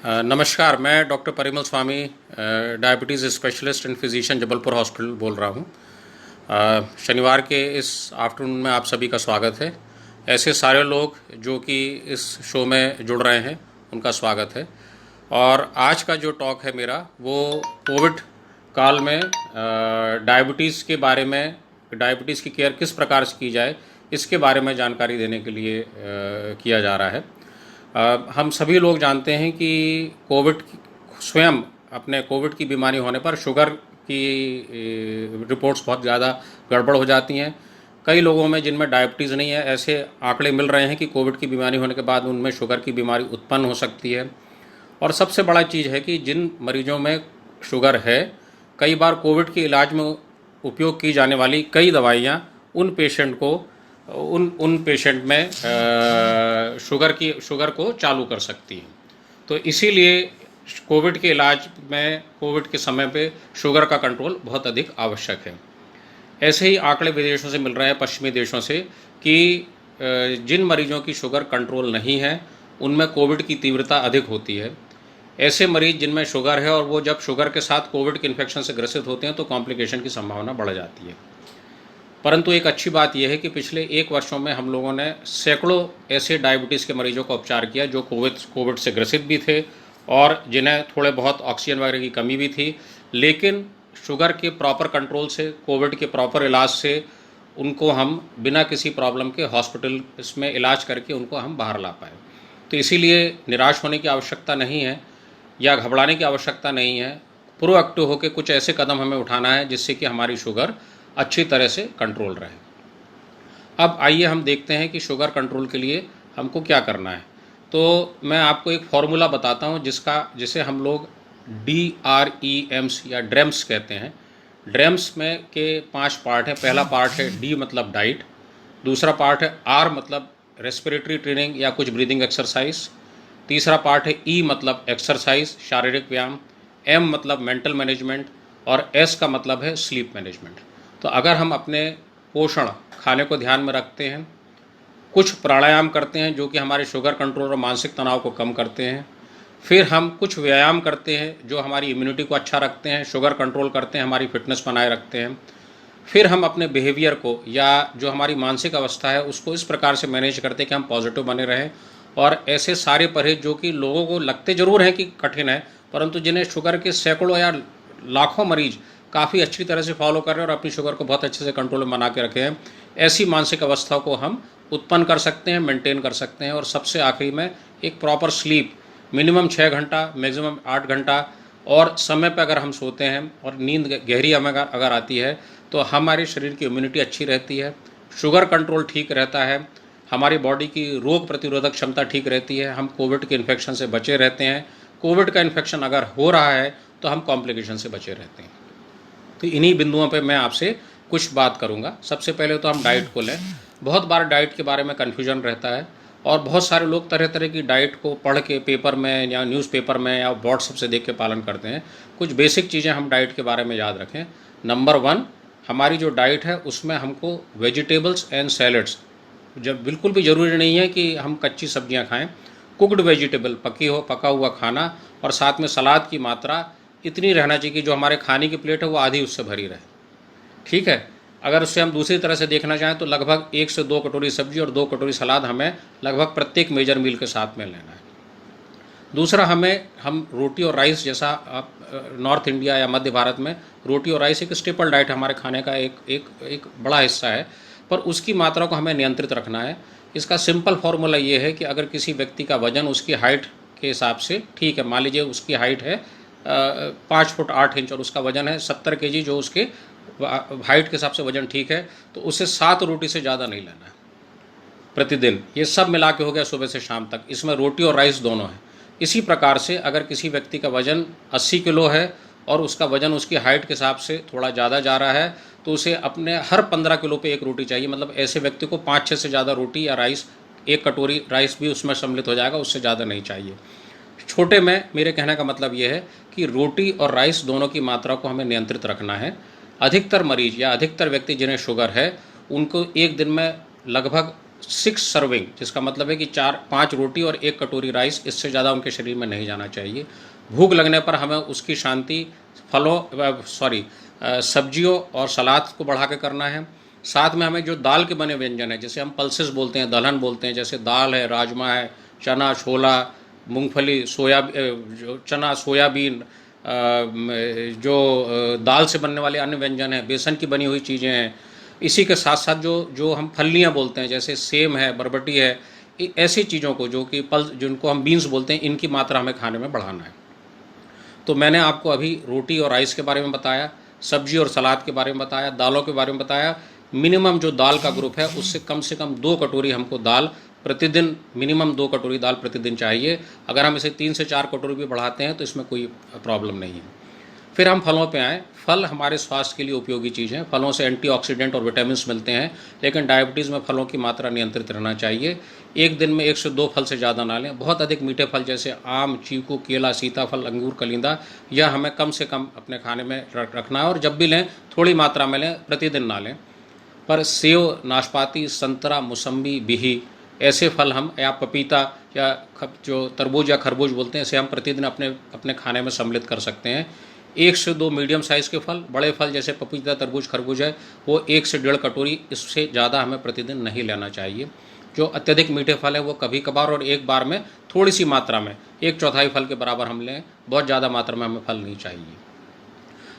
नमस्कार, मैं doctor Parimal Swami, diabetes specialist and physician Jabalpur hospital बोल रहा हूँ। शनिवार के इस आफ्टरनून में आप सभी का स्वागत है। ऐसे सारे लोग जो कि इस शो में जुड़ रहे हैं, उनका स्वागत है। और आज का जो टॉक है मेरा, वो कोविड काल में डायबिटीज़ के बारे में, डायबिटीज़ की केयर किस प्रकार से की जाए, इसके बारे में जानकारी देने के लिए किया जा रहा है। हम सभी लोग जानते हैं कि स्वयं अपने कोविड की बीमारी होने पर शुगर की रिपोर्ट्स बहुत ज़्यादा गड़बड़ हो जाती हैं। कई लोगों में जिनमें डायबिटीज़ नहीं है, ऐसे आंकड़े मिल रहे हैं कि कोविड की बीमारी होने के बाद उनमें शुगर की बीमारी उत्पन्न हो सकती है। और सबसे बड़ा चीज़ है कि जिन मरीजों में शुगर है, कई बार कोविड के इलाज में उपयोग की जाने वाली कई दवाइयाँ उन पेशेंट को उन पेशेंट में शुगर को चालू कर सकती हैं। तो इसीलिए कोविड के इलाज में, कोविड के समय पे शुगर का कंट्रोल बहुत अधिक आवश्यक है। ऐसे ही आंकड़े विदेशों से मिल रहे हैं, पश्चिमी देशों से, कि जिन मरीजों की शुगर कंट्रोल नहीं है, उनमें कोविड की तीव्रता अधिक होती है। ऐसे मरीज जिनमें शुगर है और वो जब शुगर के साथ कोविड के इन्फेक्शन से ग्रसित होते हैं तो कॉम्प्लिकेशन की संभावना बढ़ जाती है। परंतु एक अच्छी बात यह है कि पिछले 1 वर्षों में हम लोगों ने सैकड़ों ऐसे डायबिटीज़ के मरीजों का उपचार किया जो कोविड से ग्रसित भी थे और जिन्हें थोड़े बहुत ऑक्सीजन वगैरह की कमी भी थी, लेकिन शुगर के प्रॉपर कंट्रोल से, कोविड के प्रॉपर इलाज से उनको हम बिना किसी प्रॉब्लम के हॉस्पिटल इसमें इलाज करके उनको हम बाहर ला पाए। तो इसीलिए निराश होने की आवश्यकता नहीं है या घबराने की आवश्यकता नहीं है। प्रोएक्टिव होकर कुछ ऐसे कदम हमें उठाना है जिससे कि हमारी शुगर अच्छी तरह से कंट्रोल रहे। अब आइए हम देखते हैं कि शुगर कंट्रोल के लिए हमको क्या करना है। तो मैं आपको एक फॉर्मूला बताता हूँ जिसे हम लोग DREMS या ड्रेम्स कहते हैं। ड्रेम्स में के 5 पार्ट हैं। पहला पार्ट है D मतलब डाइट, दूसरा पार्ट है R मतलब रेस्पिरेटरी ट्रेनिंग या कुछ ब्रीदिंग एक्सरसाइज, तीसरा पार्ट है E मतलब एक्सरसाइज, शारीरिक व्यायाम, M मतलब मेंटल मैनेजमेंट और S का मतलब है स्लीप मैनेजमेंट। तो अगर हम अपने पोषण, खाने को ध्यान में रखते हैं, कुछ प्राणायाम करते हैं जो कि हमारे शुगर कंट्रोल और मानसिक तनाव को कम करते हैं, फिर हम कुछ व्यायाम करते हैं जो हमारी इम्यूनिटी को अच्छा रखते हैं, शुगर कंट्रोल करते हैं, हमारी फिटनेस बनाए रखते हैं, फिर हम अपने बिहेवियर को या जो हमारी मानसिक अवस्था है उसको इस प्रकार से मैनेज करते हैं कि हम पॉजिटिव बने रहें। और ऐसे सारे परहेज जो कि लोगों को लगते ज़रूर हैं कि कठिन है, परंतु जिन्हें शुगर के सैकड़ों या लाखों मरीज काफ़ी अच्छी तरह से फॉलो कर रहे हैं और अपनी शुगर को बहुत अच्छे से कंट्रोल में बना के रखे हैं, ऐसी मानसिक अवस्था को हम उत्पन्न कर सकते हैं, मेंटेन कर सकते हैं। और सबसे आखिरी में एक प्रॉपर स्लीप, मिनिमम 6 घंटा, मैक्सिमम 8 घंटा, और समय पर अगर हम सोते हैं और नींद गहरी हमें अगर आती है तो हमारे शरीर की इम्यूनिटी अच्छी रहती है, शुगर कंट्रोल ठीक रहता है, हमारी बॉडी की रोग प्रतिरोधक क्षमता ठीक रहती है, हम कोविड के इन्फेक्शन से बचे रहते हैं। कोविड का इन्फेक्शन अगर हो रहा है तो हम कॉम्प्लिकेशन से बचे रहते हैं। तो इन्हीं बिंदुओं पे मैं आपसे कुछ बात करूंगा। सबसे पहले तो हम डाइट को लें। बहुत बार डाइट के बारे में कन्फ्यूजन रहता है और बहुत सारे लोग तरह तरह की डाइट को पढ़ के पेपर में या न्यूज़पेपर में या व्हाट्सएप से देख के पालन करते हैं। कुछ बेसिक चीज़ें हम डाइट के बारे में याद रखें। नंबर 1, हमारी जो डाइट है उसमें हमको वेजिटेबल्स एंड सैलड्स, जब बिल्कुल भी ज़रूरी नहीं है कि हम कच्ची सब्जियां खाएं, कुकड वेजिटेबल, पका हुआ खाना, और साथ में सलाद की मात्रा इतनी रहना चाहिए कि जो हमारे खाने की प्लेट है वो आधी उससे भरी रहे। ठीक है। अगर उससे हम दूसरी तरह से देखना चाहें तो लगभग 1 से 2 कटोरी सब्जी और 2 कटोरी सलाद हमें लगभग प्रत्येक मेजर मील के साथ में लेना है। दूसरा, हम रोटी और राइस, जैसा आप नॉर्थ इंडिया या मध्य भारत में रोटी और राइस एक स्टेपल डाइट हमारे खाने का एक बड़ा हिस्सा है, पर उसकी मात्रा को हमें नियंत्रित रखना है। इसका सिंपल फार्मूला ये है कि अगर किसी व्यक्ति का वजन उसकी हाइट के हिसाब से ठीक है, मान लीजिए उसकी हाइट है 5 फुट 8 इंच और उसका वजन है 70 kg, जो उसके हाइट के हिसाब से वजन ठीक है, तो उसे 7 रोटी से ज़्यादा नहीं लेना है प्रतिदिन। ये सब मिला के हो गया सुबह से शाम तक, इसमें रोटी और राइस दोनों है। इसी प्रकार से अगर किसी व्यक्ति का वजन 80 किलो है और उसका वजन उसकी हाइट के हिसाब से थोड़ा ज़्यादा जा रहा है, तो उसे अपने हर 15 किलो पे 1 रोटी चाहिए। मतलब ऐसे व्यक्ति को 5-6 से ज़्यादा रोटी या राइस, 1 कटोरी राइस भी उसमें सम्मिलित हो जाएगा, उससे ज़्यादा नहीं चाहिए। छोटे में मेरे कहने का मतलब ये है कि रोटी और राइस दोनों की मात्रा को हमें नियंत्रित रखना है। अधिकतर मरीज या अधिकतर व्यक्ति जिन्हें शुगर है, उनको एक दिन में लगभग 6 सर्विंग, जिसका मतलब है कि 4-5 रोटी और 1 कटोरी राइस, इससे ज़्यादा उनके शरीर में नहीं जाना चाहिए। भूख लगने पर हमें उसकी शांति सब्जियों और सलाद को बढ़ा के करना है। साथ में हमें जो दाल के बने व्यंजन है, जैसे हम पल्सेस बोलते हैं, दलहन बोलते हैं, जैसे दाल है, राजमा है, चना, छोला, मूंगफली, चना, सोयाबीन, जो दाल से बनने वाले अन्य व्यंजन हैं, बेसन की बनी हुई चीज़ें हैं। इसी के साथ साथ जो जो हम फलियाँ बोलते हैं, जैसे सेम है, बरबटी है, ऐसी चीज़ों को जो कि जिनको हम बीन्स बोलते हैं, इनकी मात्रा हमें खाने में बढ़ाना है। तो मैंने आपको अभी रोटी और राइस के बारे में बताया, सब्जी और सलाद के बारे में बताया, दालों के बारे में बताया। मिनिमम जो दाल का ग्रुप है उससे कम 2 कटोरी हमको दाल प्रतिदिन, मिनिमम 2 कटोरी दाल प्रतिदिन चाहिए। अगर हम इसे 3 से 4 कटोरी भी बढ़ाते हैं तो इसमें कोई प्रॉब्लम नहीं है। फिर हम फलों पे आएँ। फल हमारे स्वास्थ्य के लिए उपयोगी चीज़ है। फलों से एंटीऑक्सीडेंट और विटामिन्स मिलते हैं, लेकिन डायबिटीज़ में फलों की मात्रा नियंत्रित रहना चाहिए। एक दिन में 1 से 2 फल से ज़्यादा ना लें। बहुत अधिक मीठे फल जैसे आम, चीकू, केला, सीताफल, अंगूर, कलिंदा, यह हमें कम से कम अपने खाने में रखना है, और जब भी लें थोड़ी मात्रा में लें, प्रतिदिन ना लें। पर सेव, नाशपाती, संतरा, मौसम्बी, बिही, ऐसे फल हम, या पपीता, या जो तरबूज या खरबूज बोलते हैं, इसे हम प्रतिदिन अपने अपने खाने में सम्मिलित कर सकते हैं। 1 से 2 मीडियम साइज़ के फल, बड़े फल जैसे पपीता, तरबूज, खरबूज है, वो 1 से 1.5 कटोरी, इससे ज़्यादा हमें प्रतिदिन नहीं लेना चाहिए। जो अत्यधिक मीठे फल है वो कभी कभार और एक बार में थोड़ी सी मात्रा में 1/4 फल के बराबर हम लें, बहुत ज़्यादा मात्रा में हमें फल नहीं चाहिए।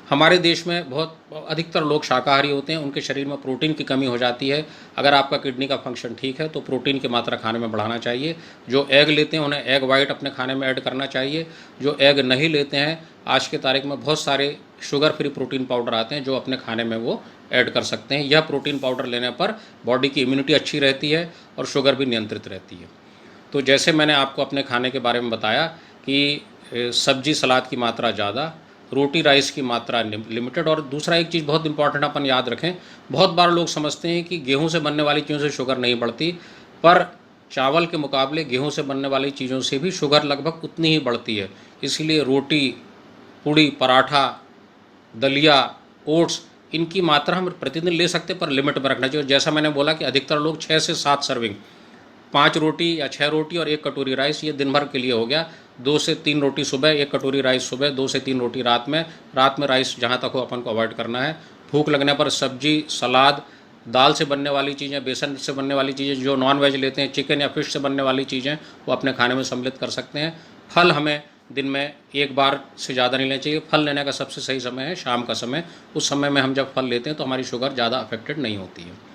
हमारे देश में बहुत अधिकतर लोग शाकाहारी होते हैं, उनके शरीर में प्रोटीन की कमी हो जाती है। अगर आपका किडनी का फंक्शन ठीक है तो प्रोटीन की मात्रा खाने में बढ़ाना चाहिए। जो एग लेते हैं उन्हें एग वाइट अपने खाने में ऐड करना चाहिए। जो एग नहीं लेते हैं, आज के तारीख में बहुत सारे शुगर फ्री प्रोटीन पाउडर आते हैं जो अपने खाने में वो ऐड कर सकते हैं। यह प्रोटीन पाउडर लेने पर बॉडी की इम्यूनिटी अच्छी रहती है और शुगर भी नियंत्रित रहती है। तो जैसे मैंने आपको अपने खाने के बारे में बताया कि सब्जी सलाद की मात्रा ज़्यादा, रोटी राइस की मात्रा लिमिटेड, और दूसरा एक चीज़ बहुत इंपॉर्टेंट अपन याद रखें, बहुत बार लोग समझते हैं कि गेहूं से बनने वाली चीज़ों से शुगर नहीं बढ़ती, पर चावल के मुकाबले गेहूं से बनने वाली चीज़ों से भी शुगर लगभग उतनी ही बढ़ती है। इसीलिए रोटी, पूड़ी, पराठा, दलिया, ओट्स, इनकी मात्रा हम प्रतिदिन ले सकते हैं, पर लिमिट में रखना चाहिए। जैसा मैंने बोला कि अधिकतर लोग 6 से 7 सर्विंग, 5 रोटी या 6 रोटी और 1 कटोरी राइस, ये दिन भर के लिए हो गया। 2 से 3 रोटी सुबह, 1 कटोरी राइस सुबह, 2 से 3 रोटी रात में। रात में राइस जहाँ तक हो अपन को अवॉइड करना है। भूख लगने पर सब्जी, सलाद, दाल से बनने वाली चीज़ें, बेसन से बनने वाली चीज़ें, जो नॉन वेज लेते हैं, चिकन या फिश से बनने वाली चीज़ें, वो अपने खाने में सम्मिलित कर सकते हैं। फल हमें दिन में एक बार से ज़्यादा नहीं लेना चाहिए। फल लेने का सबसे सही समय है शाम का समय। उस समय में हम जब फल लेते हैं तो हमारी शुगर ज़्यादा अफेक्टेड नहीं होती है।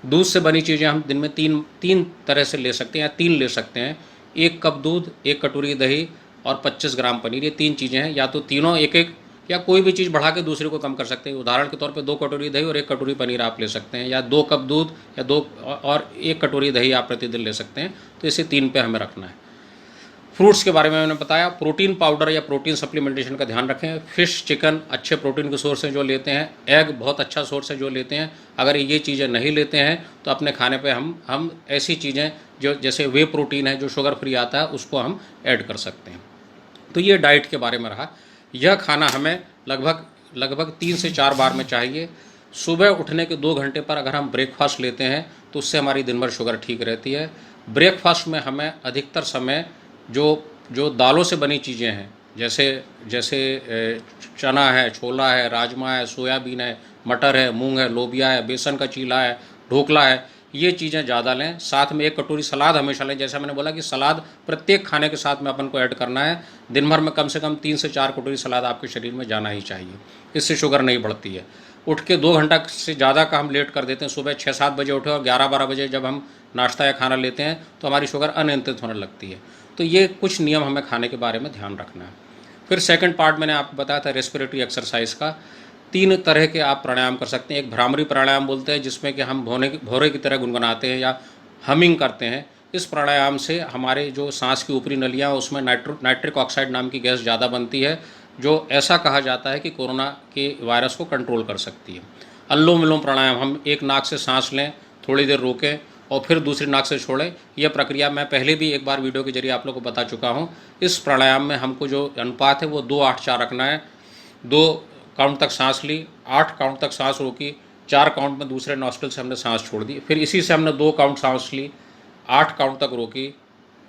दूध से बनी चीज़ें हम दिन में तीन तरह से ले सकते हैं, या 3 ले सकते हैं। 1 कप दूध, 1 कटोरी दही और 25 ग्राम पनीर, ये 3 चीज़ें हैं। या तो तीनों एक एक, या कोई भी चीज़ बढ़ा के दूसरे को कम कर सकते हैं। उदाहरण के तौर पे 2 कटोरी दही और 1 कटोरी पनीर आप ले सकते हैं, या 2 कप दूध या 2 और 1 कटोरी दही आप प्रतिदिन ले सकते हैं। तो इसे 3 पे हमें रखना है। फ्रूट्स के बारे में मैंने बताया। प्रोटीन पाउडर या प्रोटीन सप्लीमेंटेशन का ध्यान रखें। फिश, चिकन अच्छे प्रोटीन के सोर्स हैं जो लेते हैं। एग बहुत अच्छा सोर्स है जो लेते हैं। अगर ये चीज़ें नहीं लेते हैं तो अपने खाने पे हम ऐसी चीज़ें जो जैसे वे प्रोटीन है जो शुगर फ्री आता है उसको हम ऐड कर सकते हैं। तो ये डाइट के बारे में रहा। यह खाना हमें लगभग 3 से 4 बार में चाहिए। सुबह उठने के 2 घंटे पर अगर हम ब्रेकफास्ट लेते हैं तो उससे हमारी दिन भर शुगर ठीक रहती है। ब्रेकफास्ट में हमें अधिकतर समय जो जो दालों से बनी चीज़ें हैं, जैसे जैसे चना है, छोला है, राजमा है, सोयाबीन है, मटर है, मूंग है, लोबिया है, बेसन का चीला है, ढोकला है, ये चीज़ें ज़्यादा लें। साथ में 1 कटोरी सलाद हमेशा लें। जैसा मैंने बोला कि सलाद प्रत्येक खाने के साथ में अपन को ऐड करना है। दिन भर में कम से कम 3 से 4 कटोरी सलाद आपके शरीर में जाना ही चाहिए। इससे शुगर नहीं बढ़ती है। उठ के 2 घंटा से ज़्यादा का हम लेट कर देते हैं। सुबह 6-7 बजे उठे और 11-12 बजे जब हम नाश्ता या खाना लेते हैं तो हमारी शुगर अनियंत्रित होने लगती है। तो ये कुछ नियम हमें खाने के बारे में ध्यान रखना है। फिर सेकंड पार्ट मैंने आपको बताया था रेस्पिरेटरी एक्सरसाइज का। 3 तरह के आप प्राणायाम कर सकते हैं। एक भ्रामरी प्राणायाम बोलते हैं जिसमें कि हम भौरे की तरह गुनगुनाते हैं या हमिंग करते हैं। इस प्राणायाम से हमारे जो सांस की ऊपरी नलियाँ उसमें नाइट्रिक ऑक्साइड नाम की गैस ज़्यादा बनती है, जो ऐसा कहा जाता है कि कोरोना के वायरस को कंट्रोल कर सकती है। अनुलोम विलोम प्राणायाम, हम एक नाक से सांस लें, थोड़ी देर रोकें और फिर दूसरी नाक से छोड़ें। यह प्रक्रिया मैं पहले भी एक बार वीडियो के जरिए आप लोगों को बता चुका हूँ। इस प्राणायाम में हमको जो अनुपात है वो 2-8-4 रखना है। 2 काउंट तक सांस ली, 8 काउंट तक सांस रोकी, 4 काउंट में दूसरे नॉस्ट्रल से हमने सांस छोड़ दी, फिर इसी से हमने 2 काउंट सांस ली, 8 काउंट तक रोकी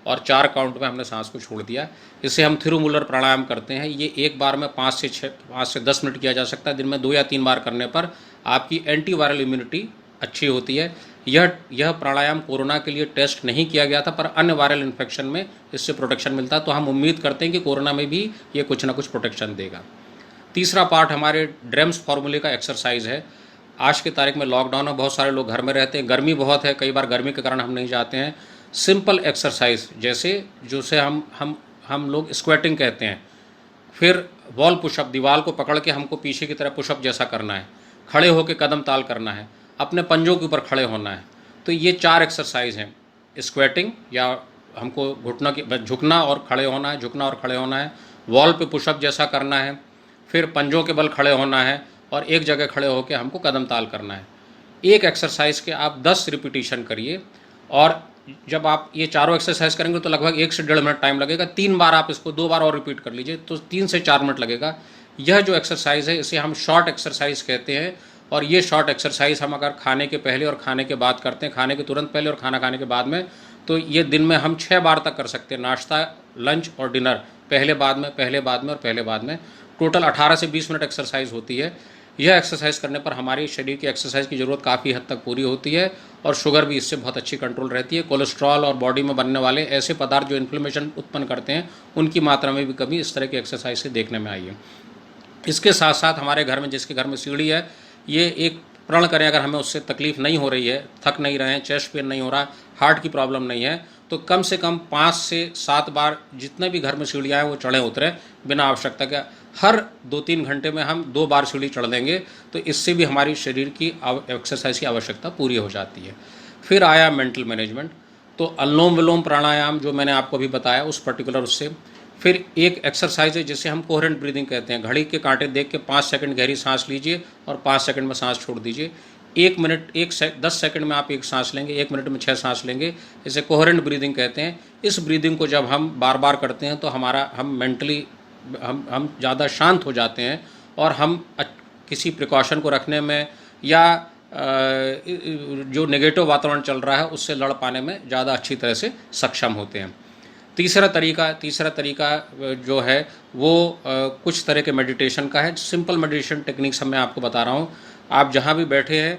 और 4 काउंट में हमने सांस को छोड़ दिया। इसे हम थिरुमूलर प्राणायाम करते हैं। ये एक बार में 5 से 10 मिनट किया जा सकता है। दिन में 2 या 3 बार करने पर आपकी एंटीवायरल इम्यूनिटी अच्छी होती है। यह प्राणायाम कोरोना के लिए टेस्ट नहीं किया गया था, पर अन्य वायरल इन्फेक्शन में इससे प्रोटेक्शन मिलता है, तो हम उम्मीद करते हैं कि कोरोना में भी ये कुछ ना कुछ प्रोटेक्शन देगा। तीसरा पार्ट हमारे ड्रेम्स फार्मूले का एक्सरसाइज है। आज की तारीख में लॉकडाउन में बहुत सारे लोग घर में रहते हैं, गर्मी बहुत है, कई बार गर्मी के कारण हम नहीं जाते हैं। सिंपल एक्सरसाइज जैसे हम लोग स्क्वेटिंग कहते हैं, फिर वॉल पुशअप, दीवार को पकड़ के हमको पीछे की तरह पुशअप जैसा करना है, खड़े होकर कदम ताल करना है, अपने पंजों के ऊपर खड़े होना है। तो ये 4 एक्सरसाइज हैं। स्क्वेटिंग या हमको घुटना की झुकना और खड़े होना है, झुकना और खड़े होना है, वॉल पे पुशअप जैसा करना है, फिर पंजों के बल खड़े होना है और एक जगह खड़े होकर हमको कदम ताल करना है। एक एक्सरसाइज के आप 10 रिपीटिशन करिए और जब आप ये चारों एक्सरसाइज करेंगे तो लगभग 1 से 1.5 मिनट टाइम लगेगा। 3 बार आप इसको 2 बार और रिपीट कर लीजिए तो 3 से 4 मिनट लगेगा। यह जो एक्सरसाइज है इसे हम शॉर्ट एक्सरसाइज कहते हैं और ये शॉर्ट एक्सरसाइज हम अगर खाने के पहले और खाने के बाद करते हैं, खाने के तुरंत पहले और खाना खाने के बाद में, तो ये दिन में हम 6 बार तक कर सकते हैं। नाश्ता, लंच और डिनर, पहले बाद में, पहले बाद में और पहले बाद में। टोटल 18 से 20 मिनट एक्सरसाइज होती है। यह एक्सरसाइज करने पर हमारी शरीर की एक्सरसाइज की ज़रूरत काफ़ी हद तक पूरी होती है और शुगर भी इससे बहुत अच्छी कंट्रोल रहती है। कोलेस्ट्रॉल और बॉडी में बनने वाले ऐसे पदार्थ जो इन्फ्लेमेशन उत्पन्न करते हैं उनकी मात्रा में भी कमी इस तरह की एक्सरसाइज से देखने में आई है। इसके साथ साथ हमारे घर में, जिसके घर में सीढ़ी है, ये एक प्रण करें, अगर हमें उससे तकलीफ़ नहीं हो रही है, थक नहीं रहे हैं, चेस्ट पेन नहीं हो रहा, हार्ट की प्रॉब्लम नहीं है, तो कम से कम 5 से 7 बार जितने भी घर में सीढ़ियाँ हैं वो चढ़े उतरे बिना आवश्यकता के। हर 2-3 घंटे में हम 2 बार सीढ़ी चढ़ देंगे तो इससे भी हमारी शरीर की एक्सरसाइज की आवश्यकता पूरी हो जाती है। फिर आया मेंटल मैनेजमेंट, तो अनुलोम विलोम प्राणायाम जो मैंने आपको अभी बताया उस पर्टिकुलर उससे। फिर एक एक्सरसाइज है जिसे हम कोहेरेंट ब्रीदिंग कहते हैं। घड़ी के कांटे देख के 5 सेकंड गहरी सांस लीजिए और 5 सेकंड में सांस छोड़ दीजिए। 10 सेकंड में आप एक सांस लेंगे, 1 मिनट में 6 सांस लेंगे, इसे कोहेरेंट ब्रीदिंग कहते हैं। इस ब्रीदिंग को जब हम बार बार करते हैं तो हम मेंटली हम ज़्यादा शांत हो जाते हैं और हम किसी प्रिकॉशन को रखने में या जो नेगेटिव वातावरण चल रहा है उससे लड़ पाने में ज़्यादा अच्छी तरह से सक्षम होते हैं। तीसरा तरीका जो है वो कुछ तरह के मेडिटेशन का है। सिंपल मेडिटेशन टेक्निक्स मैं आपको बता रहा हूँ। आप जहाँ भी बैठे हैं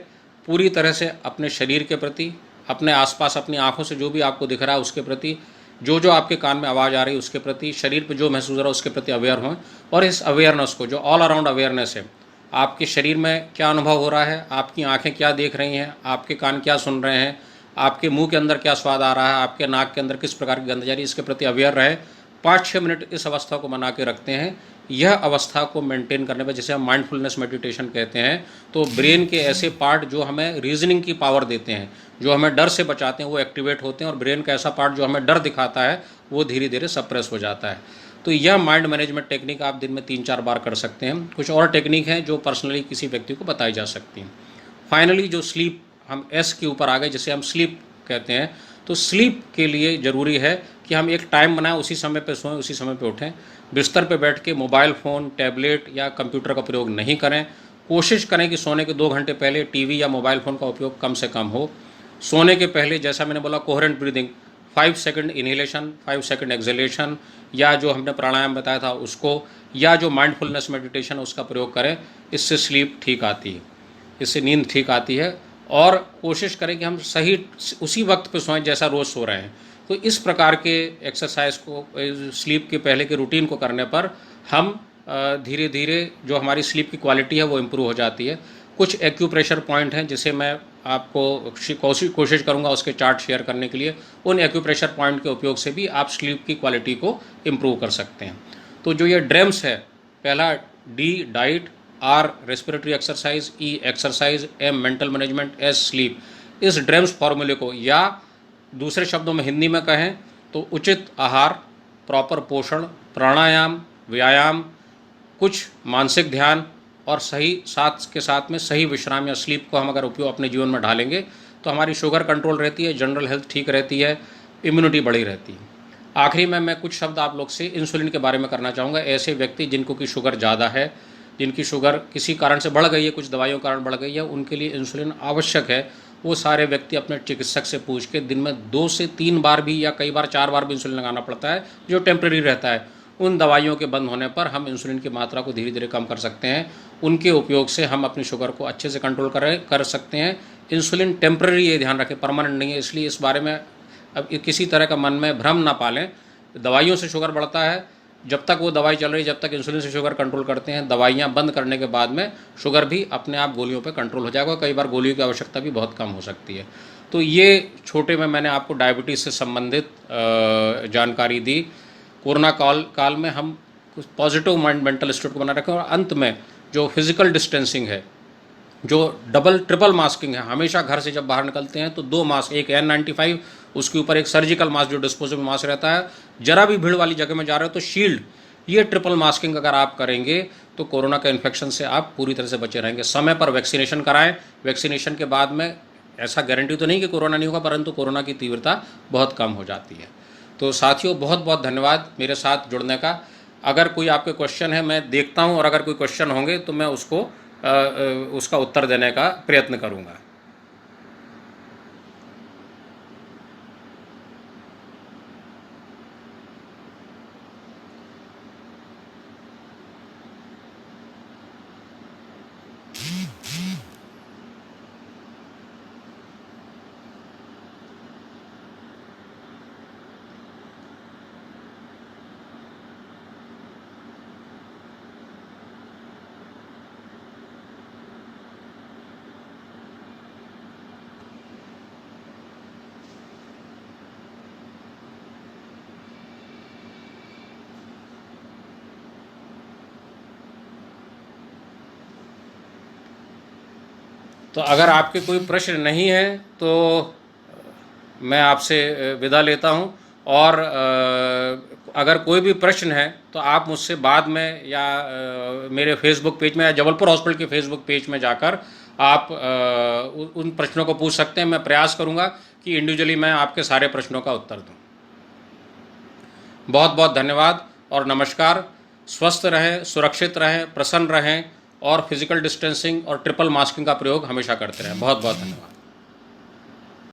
पूरी तरह से अपने शरीर के प्रति, अपने आसपास, अपनी आँखों से जो भी आपको दिख रहा है उसके प्रति, जो आपके कान में आवाज़ आ रही है उसके प्रति, शरीर पे जो महसूस हो रहा है उसके प्रति अवेयर हों और इस अवेयरनेस को, जो ऑल अराउंड अवेयरनेस है, आपके शरीर में क्या अनुभव हो रहा है, आपकी आंखें क्या देख रही हैं, आपके कान क्या सुन रहे हैं, आपके मुंह के अंदर क्या स्वाद आ रहा है, आपके नाक के अंदर किस प्रकार की गंध जा रही है, इसके प्रति अवेयर रहे। 5-6 मिनट इस अवस्था को बना के रखते हैं। यह अवस्था को मेंटेन करने पर, जिसे हम माइंडफुलनेस मेडिटेशन कहते हैं, तो ब्रेन के ऐसे पार्ट जो हमें रीजनिंग की पावर देते हैं, जो हमें डर से बचाते हैं, वो एक्टिवेट होते हैं और ब्रेन का ऐसा पार्ट जो हमें डर दिखाता है वो धीरे धीरे सप्रेस हो जाता है। तो यह माइंड मैनेजमेंट टेक्निक आप दिन में 3-4 बार कर सकते हैं। कुछ और टेक्निक हैं जो पर्सनली किसी व्यक्ति को बताई जा सकती हैं। फाइनली जो स्लीप, हम एस के ऊपर आ गए, जिसे हम स्लीप कहते हैं। तो स्लीप के लिए ज़रूरी है कि हम एक टाइम बनाएं, उसी समय पे सोएं, उसी समय पे उठें। बिस्तर पे बैठ के मोबाइल फ़ोन, टैबलेट या कंप्यूटर का प्रयोग नहीं करें। कोशिश करें कि सोने के 2 घंटे पहले टीवी या मोबाइल फ़ोन का उपयोग कम से कम हो। सोने के पहले, जैसा मैंने बोला, coherent breathing, 5 second inhalation, 5 second exhalation, या जो हमने प्राणायाम बताया था उसको, या जो माइंडफुलनेस मेडिटेशन उसका प्रयोग करें। इससे स्लीप ठीक आती है, इससे नींद ठीक आती है। और कोशिश करें कि हम सही उसी वक्त पे सोएं जैसा रोज़ सो रहे हैं। तो इस प्रकार के एक्सरसाइज को, स्लीप के पहले के रूटीन को करने पर हम धीरे धीरे जो हमारी स्लीप की क्वालिटी है वो इम्प्रूव हो जाती है। कुछ एक्यूप्रेशर पॉइंट हैं जिसे मैं आपको कोशिश करूंगा उसके चार्ट शेयर करने के लिए। उन एक्यूप्रेशर पॉइंट के उपयोग से भी आप स्लीप की क्वालिटी को इम्प्रूव कर सकते हैं। तो जो ये ड्रेम्स है, पहला D diet, R respiratory exercise, E exercise, M mental management, S sleep, इस ड्रेम्स फॉर्मूले को, या दूसरे शब्दों में हिंदी में कहें तो उचित आहार, प्रॉपर पोषण, प्राणायाम, व्यायाम, कुछ मानसिक ध्यान और सही साथ के साथ में सही विश्राम या स्लीप को हम अगर उपयोग अपने जीवन में ढालेंगे तो हमारी शुगर कंट्रोल रहती है, जनरल हेल्थ ठीक रहती है, इम्यूनिटी बढ़ी रहती है। आखिरी में मैं कुछ शब्द आप लोग से इंसुलिन के बारे में करना चाहूँगा। ऐसे व्यक्ति जिनको की शुगर ज़्यादा है जिनकी शुगर किसी कारण से बढ़ गई है, कुछ दवाइयों के कारण बढ़ गई है, उनके लिए इंसुलिन आवश्यक है। वो सारे व्यक्ति अपने चिकित्सक से पूछ के दिन में 2 से 3 बार भी या कई बार 4 बार भी इंसुलिन लगाना पड़ता है, जो टेम्प्रेरी रहता है। उन दवाइयों के बंद होने पर हम इंसुलिन की मात्रा को धीरे धीरे कम कर सकते हैं। उनके उपयोग से हम अपनी शुगर को अच्छे से कंट्रोल कर सकते हैं। इंसुलिन टेम्प्रेरी, ये ध्यान रखें, परमानेंट नहीं है, इसलिए इस बारे में अब किसी तरह का मन में भ्रम ना पालें। दवाइयों से शुगर बढ़ता है, जब तक वो दवाई चल रही है, जब तक इंसुलिन से शुगर कंट्रोल करते हैं। दवाइयाँ बंद करने के बाद में शुगर भी अपने आप गोलियों पे कंट्रोल हो जाएगा। कई बार गोलियों की आवश्यकता भी बहुत कम हो सकती है। तो ये छोटे में मैंने आपको डायबिटीज़ से संबंधित जानकारी दी। कोरोना काल में हम कुछ पॉजिटिव मेंटल स्टेट को बनाए रखें, और अंत में जो फिजिकल डिस्टेंसिंग है, जो डबल ट्रिपल मास्किंग है, हमेशा घर से जब बाहर निकलते हैं तो 2 मास्क, एक N95, उसके ऊपर एक सर्जिकल मास्क जो डिस्पोजेबल मास्क रहता है, जरा भी भीड़ वाली जगह में जा रहे हो तो शील्ड, ये ट्रिपल मास्किंग अगर आप करेंगे तो कोरोना के इन्फेक्शन से आप पूरी तरह से बचे रहेंगे। समय पर वैक्सीनेशन कराएं। वैक्सीनेशन के बाद में ऐसा गारंटी तो नहीं कि कोरोना नहीं होगा, परंतु कोरोना की तीव्रता बहुत कम हो जाती है। तो साथियों, बहुत बहुत धन्यवाद मेरे साथ जुड़ने का। अगर कोई आपके क्वेश्चन है मैं देखता हूं, और अगर कोई क्वेश्चन होंगे तो मैं उसका उत्तर देने का प्रयत्न करूंगा। तो अगर आपके कोई प्रश्न नहीं है तो मैं आपसे विदा लेता हूं। और अगर कोई भी प्रश्न है तो आप मुझसे बाद में, या मेरे फेसबुक पेज में, या जबलपुर हॉस्पिटल के फेसबुक पेज में जाकर आप उन प्रश्नों को पूछ सकते हैं। मैं प्रयास करूंगा कि इंडिविजुअली मैं आपके सारे प्रश्नों का उत्तर दूं। बहुत बहुत धन्यवाद और नमस्कार। स्वस्थ रहें, सुरक्षित रहें, प्रसन्न रहें, और फिजिकल डिस्टेंसिंग और ट्रिपल मास्किंग का प्रयोग हमेशा करते रहें। बहुत बहुत धन्यवाद।